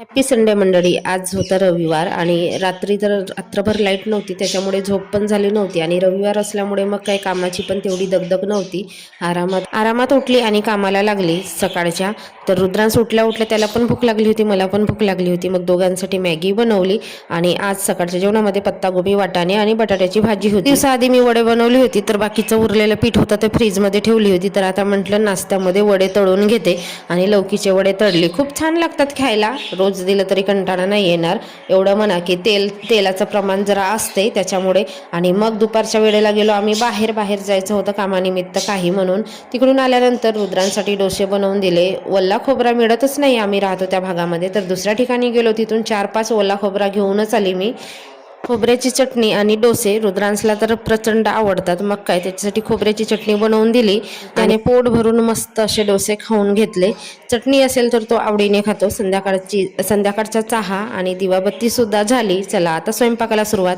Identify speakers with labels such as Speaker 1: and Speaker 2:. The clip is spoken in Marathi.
Speaker 1: हॅपी संडे मंडळी. आज होता रविवार आणि रात्री तर रात्रभर लाईट नव्हती, त्याच्यामुळे झोप पण झाली नव्हती आणि रविवार असल्यामुळे मग काही कामाची पण तेवढी दगदग नव्हती. आरामात आरामात उठली आणि कामाला लागली सकाळच्या. तर रुद्रांश उठल्या उठल्या त्याला पण भूक लागली होती, मला पण भूक लागली होती. मग दोघांसाठी मॅगी बनवली आणि आज सकाळच्या जेवणामध्ये पत्तागोबी, वाटाणे आणि बटाट्याची भाजी होती. दिवसाआधी मी वडे बनवली होती, तर बाकीचं उरलेलं पीठ होतं ते फ्रीजमध्ये ठेवली होती. तर आता म्हटलं नाश्त्यामध्ये वडे तळून घेते आणि लौकीचे वडे तळले. खूप छान लागतात खायला. रोज दिलं तरी कंटाळा नाही येणार. एवढं म्हणा की तेलाचं प्रमाण जरा असते त्याच्यामुळे. आणि मग दुपारच्या वेळेला गेलो आम्ही बाहेर जायचं होतं कामानिमित्त काही म्हणून. तिकडून आल्यानंतर रुद्रांसाठी डोसे बनवून दिले. ओला खोबरा मिळतच नाही आम्ही राहतो त्या भागामध्ये, तर दुसऱ्या ठिकाणी गेलो, तिथून 4-5 ओला खोबरा घेऊनच आली मी. खोबऱ्याची चटणी आणि डोसे रुद्रांशला तर प्रचंड आवडतात. मग काय, त्याच्यासाठी खोबऱ्याची चटणी बनवून दिली. त्याने पोट भरून मस्त असे डोसे खाऊन घेतले. चटणी असेल तर तो आवडीने खातो. संध्याकाळचा चहा आणि दिवाबत्ती सुद्धा झाली. चला आता स्वयंपाकाला सुरुवात.